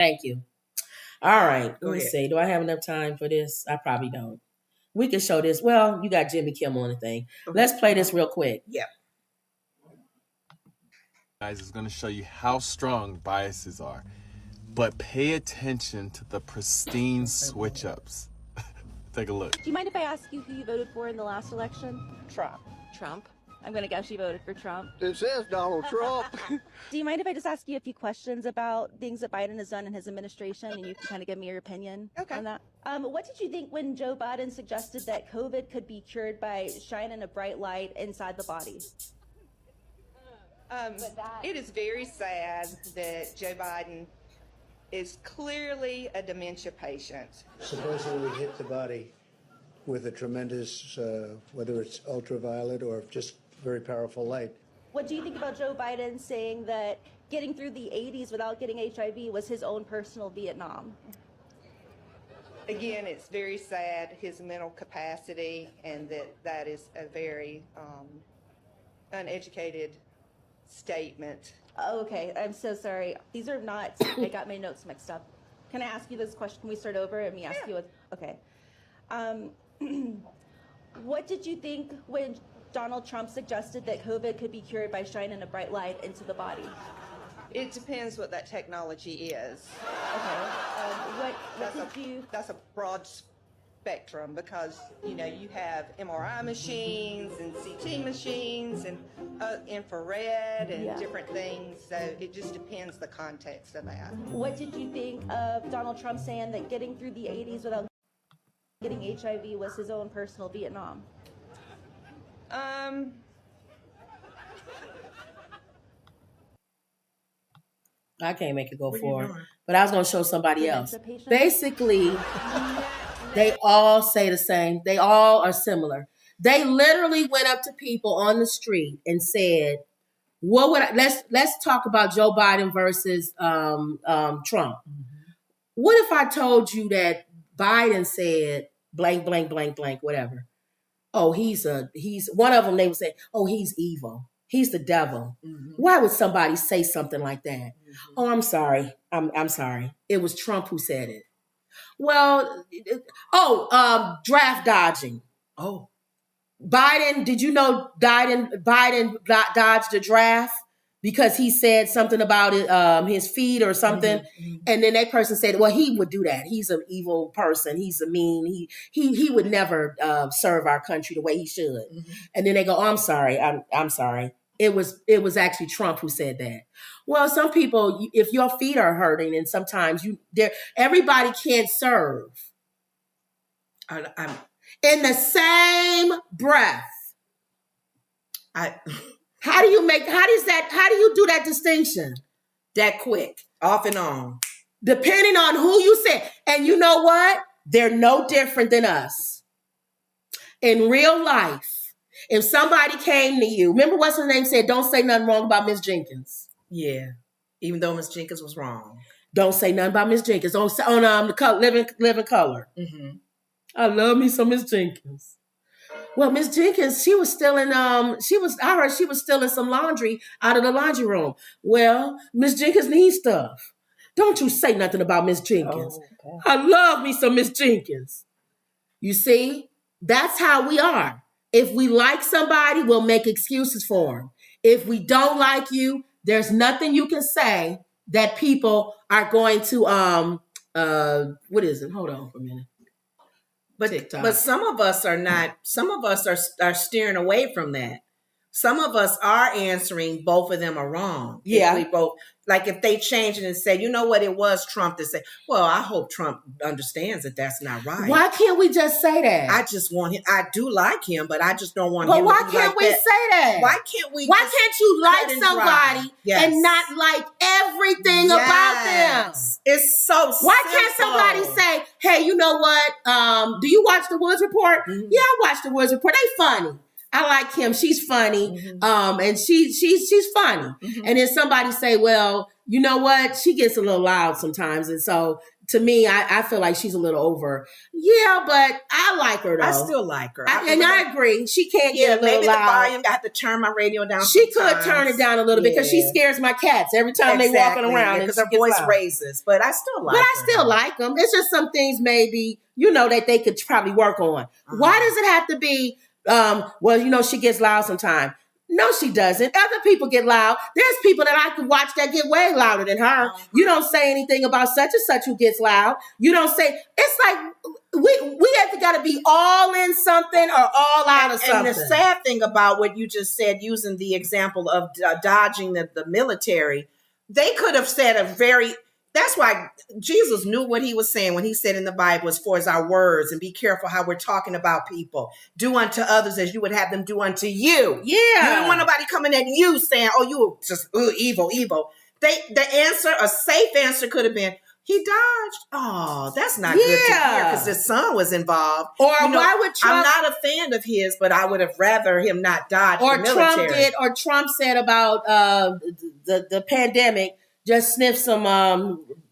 Thank you. All right. Go Let me ahead. see. Do I have enough time for this? I probably don't. We can show this. Well, you got Jimmy Kimmel on the thing. Let's play this real quick. Yeah. Guys, is going to show you how strong biases are. But pay attention to the pristine switch ups. Take a look. Do you mind if I ask you who you voted for in the last election? Trump. Trump. I'm going to guess you voted for Trump. It says Donald Trump. Do you mind if I just ask you a few questions about things that Biden has done in his administration, and you can kind of give me your opinion on that? What did you think when Joe Biden suggested that COVID could be cured by shining a bright light inside the body? It is very sad that Joe Biden is clearly a dementia patient. Supposedly hit the body with a tremendous, whether it's ultraviolet or just very powerful light. What do you think about Joe Biden saying that getting through the 80s without getting HIV was his own personal Vietnam? Again, it's very sad, his mental capacity, and that is a very uneducated statement. Oh, okay, I'm so sorry. These are not, I got my notes mixed up. Can I ask you this question? Can we start over and me ask you what, okay. What did you think when Donald Trump suggested that COVID could be cured by shining a bright light into the body? It depends what that technology is. Okay. That's a broad spectrum, because you have MRI machines and CT machines and infrared and different things, so it just depends the context of that. What did you think of Donald Trump saying that getting through the 80s without getting HIV was his own personal Vietnam? I can't make it go forward, but I was going to show somebody else. Basically, they all say the same. They all are similar. They literally went up to people on the street and said, "What would let's talk about Joe Biden versus Trump. What if I told you that Biden said blank, blank, blank, blank, whatever? Oh, he's one of them. They would say, oh, he's evil. He's the devil. Mm-hmm. Why would somebody say something like that? Mm-hmm. Oh, I'm sorry. I'm sorry. It was Trump who said it. Well, draft dodging. Oh, Biden. Did you know Biden dodged the draft because he said something about it, his feet or something, mm-hmm. and then that person said, "Well, he would do that. He's an evil person. He's a mean. He would never serve our country the way he should." Mm-hmm. And then they go, "Oh, I'm sorry. I'm sorry. It was actually Trump who said that." Well, some people, if your feet are hurting, and sometimes everybody can't serve. I'm in the same breath. How do you do that distinction that quick? Off and on. Depending on who you say. And you know what? They're no different than us. In real life, if somebody came to you, remember what's her name said, don't say nothing wrong about Miss Jenkins. Yeah. Even though Miss Jenkins was wrong. Don't say nothing about Miss Jenkins on the Living Color. Mm-hmm. I love me some Miss Jenkins. Well, Miss Jenkins, she was stealing. I heard she was stealing some laundry out of the laundry room. Well, Miss Jenkins needs stuff. Don't you say nothing about Miss Jenkins. Oh, okay. I love me some Miss Jenkins. You see, that's how we are. If we like somebody, we'll make excuses for them. If we don't like you, there's nothing you can say that people are going to what is it? Hold on for a minute. But some of us are not. Some of us are steering away from that. Some of us are answering both of them are wrong. Yeah. If we both, like if they change it and say, you know what, it was Trump to say, well, I hope Trump understands that that's not right. Why can't we just say that? I just want him. I do like him, but I just don't want him to be like that. But why can't we say that? Why can't we? Why can't you like somebody and not like everything about them? It's so Why can't somebody say, hey, you know what? Do you watch The Woods Report? Mm-hmm. Yeah, I watch The Woods Report. They funny. I like him. She's funny. Mm-hmm. And she's funny. Mm-hmm. And then somebody say, well, you know what? She gets a little loud sometimes. And so to me, I feel like she's a little over. Yeah, but I like her though. I still like her. I agree. She can't get a little maybe loud. The volume. I have to turn my radio down. She could turn it down a little bit because she scares my cats every time they walking around. Because her voice raises. But I still like her. I still like them. It's just some things maybe, that they could probably work on. Why does it have to be, she gets loud sometimes? No, she doesn't. Other people get loud. There's people that I could watch that get way louder than her. You don't say anything about such and such who gets loud. You don't say, it's like we have to got to be all in something or all out of something. And the sad thing about what you just said, using the example of dodging the military, they could have said that's why Jesus knew what he was saying when he said in the Bible, as far as our words, and be careful how we're talking about people. Do unto others as you would have them do unto you. Yeah. You don't want nobody coming at you saying, oh, you were just evil. A safe answer could have been, he dodged. Oh, that's not good to hear because his son was involved. Or why would Trump? I'm not a fan of his, but I would have rather him not dodge the military. Trump said about the pandemic, just sniff some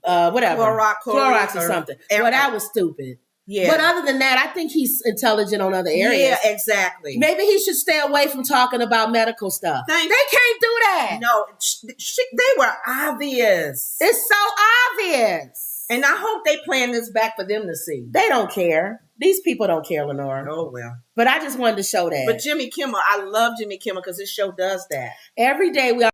whatever Clorox or something. Well, that was stupid. Yeah. But other than that, I think he's intelligent on other areas. Yeah, exactly. Maybe he should stay away from talking about medical stuff. They can't do that. No, they were obvious. It's so obvious. And I hope they playing this back for them to see. They don't care. These people don't care, Lenora. Oh, well. But I just wanted to show that. But Jimmy Kimmel, I love Jimmy Kimmel because his show does that. Every day we